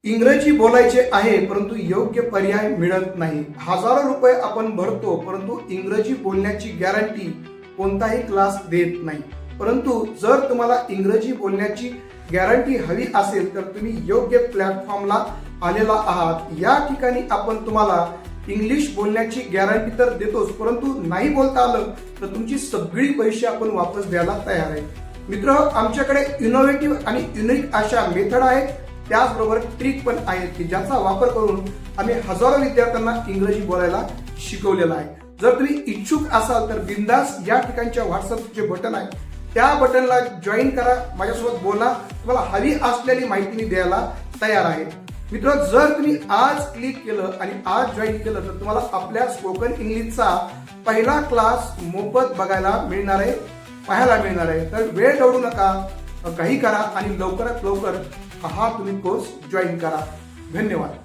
इंग्रजी बोलायचे आहे परंतु योग्य पर्याय मिळत नाही. हजारो रुपये आपण भरतो परंतु इंग्रजी बोलण्याची गॅरंटी कोणताही क्लास देत नाही. परंतु जर तुम्हाला इंग्रजी बोलण्याची गॅरंटी हवी असेल तर तुम्ही योग्य प्लॅटफॉर्मला आलेला आहात. या ठिकाणी आपण तुम्हाला इंग्लिश बोलण्याची गॅरंटी तर देतोच, परंतु नाही बोलता आलं तर तुमची सगळी पैसे आपण वापस द्यायला तयार आहे. मित्र, आमच्याकडे इनोव्हेटिव्ह आणि युनिक अशा मेथड आहेत, त्याचबरोबर ट्रिक पण आहेत की ज्याचा वापर करून आम्ही हजारो विद्यार्थ्यांना इंग्रजी बोलायला शिकवलेला आहे. जर तुम्ही इच्छुक असाल तर बिंदास या ठिकाणच्या व्हॉट्सअपचे बटन आहे त्या बटनला जॉईन करा, माझ्यासोबत बोला, तुम्हाला हवी असलेली माहिती मी द्यायला तयार आहे. मित्र, जर तुम्ही आज क्लिक केलं आणि आज जॉईन केलं तर तुम्हाला आपल्या स्पोकन इंग्लिशचा पहिला क्लास मोफत बघायला मिळणार आहे, पाहायला मिळणार आहे. तर वेळ दवडू नका, काही करा आणि लवकरात लवकर हा तुम्ही कोर्स जॉईन करा. धन्यवाद.